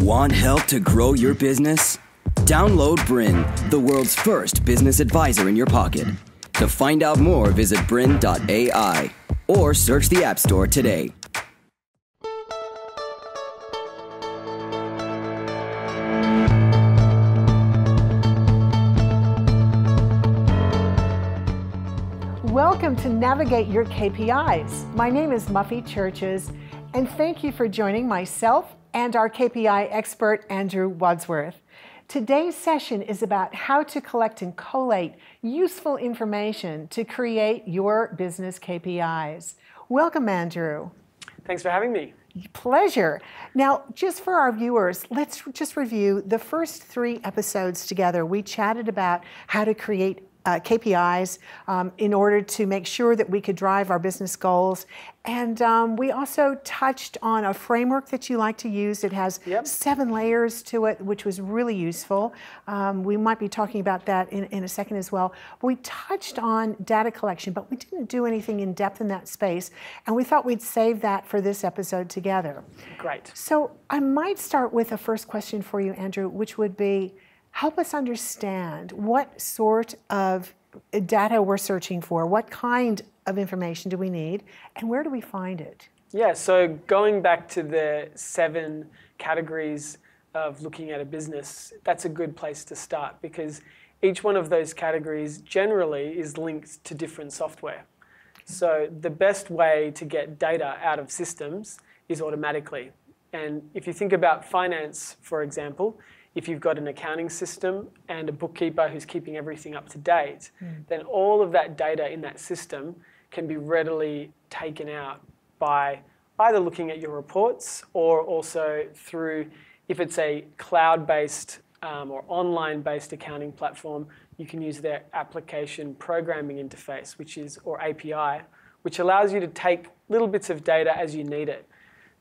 Want help to grow your business? Download BRiN, the world's first business advisor in your pocket. To find out more, visit BRiN.ai or search the App Store today. Welcome to Navigate Your KPIs. My name is Muffy Churches, and thank you for joining myself and our KPI expert, Andrew Wadsworth. Today's session is about how to collect and collate useful information to create your business KPIs. Welcome, Andrew. Thanks for having me. Pleasure. Now, just for our viewers, let's just review the first 3 episodes together. We chatted about how to create KPIs in order to make sure that we could drive our business goals. And we also touched on a framework that you like to use. It has 7 layers to it, which was really useful. We might be talking about that in a second as well. We touched on data collection, but we didn't do anything in depth in that space. And we thought we'd save that for this episode together. Great. So I might start with a first question for you, Andrew, which would be, help us understand what sort of data we're searching for, what kind of information do we need, and where do we find it? Yeah, so going back to the 7 categories of looking at a business, that's a good place to start because each one of those categories generally is linked to different software. So the best way to get data out of systems is automatically. And if you think about finance, for example, if you've got an accounting system and a bookkeeper who's keeping everything up to date, then all of that data in that system can be readily taken out by either looking at your reports or also through, if it's a cloud-based or online-based accounting platform, you can use their application programming interface, or API, which allows you to take little bits of data as you need it.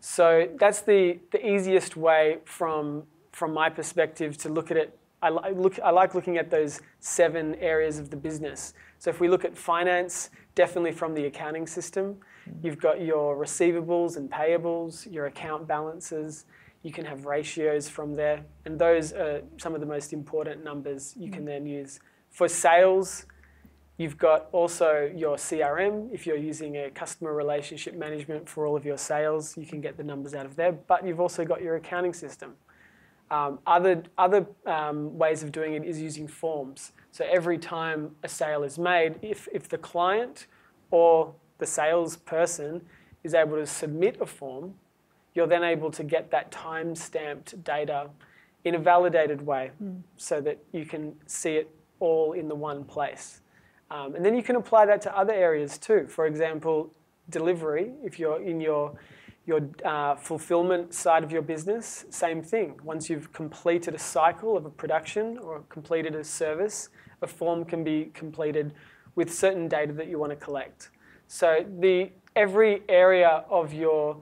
So that's the easiest way from my perspective to look at it. I like looking at those 7 areas of the business. So if we look at finance, definitely from the accounting system, you've got your receivables and payables, your account balances, you can have ratios from there, and those are some of the most important numbers you can then use. For sales, you've got also your CRM. If you're using a customer relationship management for all of your sales, you can get the numbers out of there, but you've also got your accounting system. Other ways of doing it is using forms. So every time a sale is made, if the client or the salesperson is able to submit a form, you're then able to get that time-stamped data in a validated way so that you can see it all in the one place. And then you can apply that to other areas too. For example, delivery, if you're in your fulfillment side of your business, same thing. Once you've completed a cycle of a production or completed a service, a form can be completed with certain data that you want to collect. So every area of your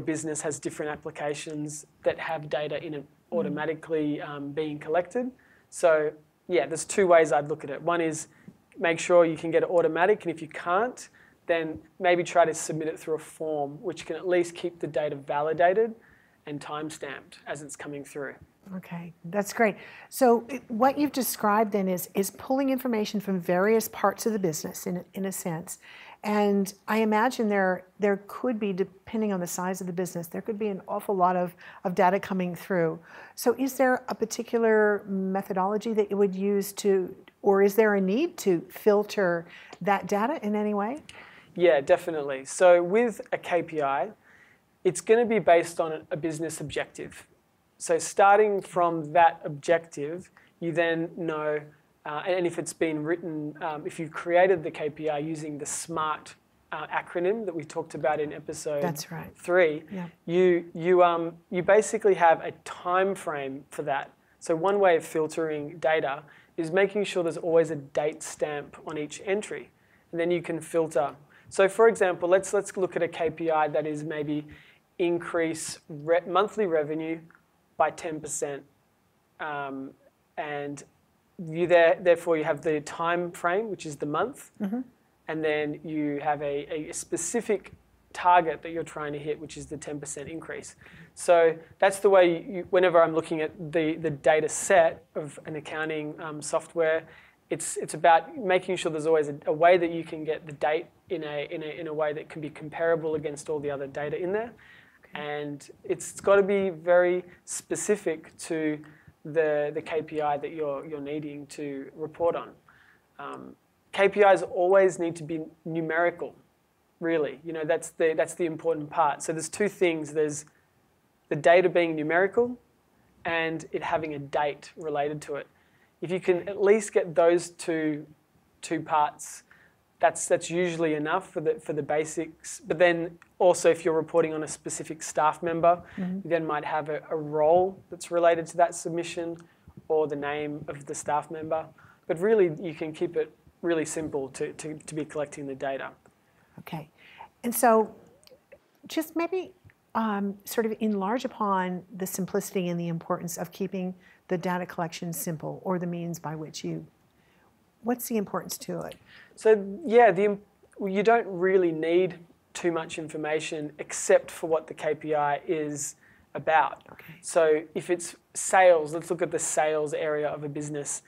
business has different applications that have data in it automatically being collected. So yeah, there's 2 ways I'd look at it. One is make sure you can get it automatic, and if you can't, then maybe try to submit it through a form which can at least keep the data validated and time-stamped as it's coming through. Okay, that's great. So what you've described then is pulling information from various parts of the business in a sense. And I imagine there could be, depending on the size of the business, there could be an awful lot of data coming through. So is there a particular methodology that you would use or is there a need to filter that data in any way? Yeah, definitely. So with a KPI, it's going to be based on a business objective. So starting from that objective, you then know, and if it's been written, if you've created the KPI using the SMART acronym that we talked about in episode 3, you basically have a time frame for that. So one way of filtering data is making sure there's always a date stamp on each entry, and then you can filter. So for example, let's look at a KPI that is maybe increase monthly revenue by 10%, and therefore you have the time frame, which is the month, and then you have a specific target that you're trying to hit, which is the 10% increase. So that's the way, whenever I'm looking at the data set of an accounting software, it's about making sure there's always a way that you can get the date in a way that can be comparable against all the other data in there. And it's got to be very specific to the KPI that you're needing to report on. KPIs always need to be numerical, really. That's the important part. So there's two things. There's the data being numerical and it having a date related to it. If you can at least get those two parts, that's usually enough for the basics. But then also if you're reporting on a specific staff member, you then might have a role that's related to that submission or the name of the staff member. But really you can keep it really simple to be collecting the data. Okay. And so just maybe sort of enlarge upon the simplicity and the importance of keeping the data collection simple, or the means by which what's the importance to it? So yeah, you don't really need too much information except for what the KPI is about. Okay. So if it's sales, let's look at the sales area of a business.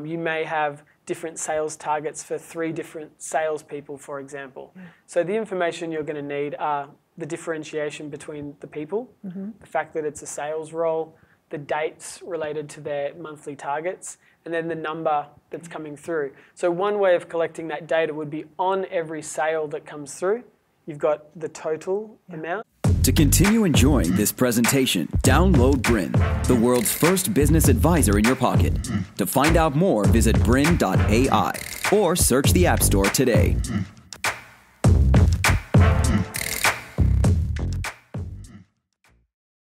You may have different sales targets for 3 different salespeople, for example. Yeah. So the information you're going to need are the differentiation between the people, the fact that it's a sales role, the dates related to their monthly targets, and then the number that's coming through. So one way of collecting that data would be on every sale that comes through, you've got the total amount. To continue enjoying this presentation, download BRiN, the world's first business advisor in your pocket. To find out more, visit BRiN.ai or search the App Store today.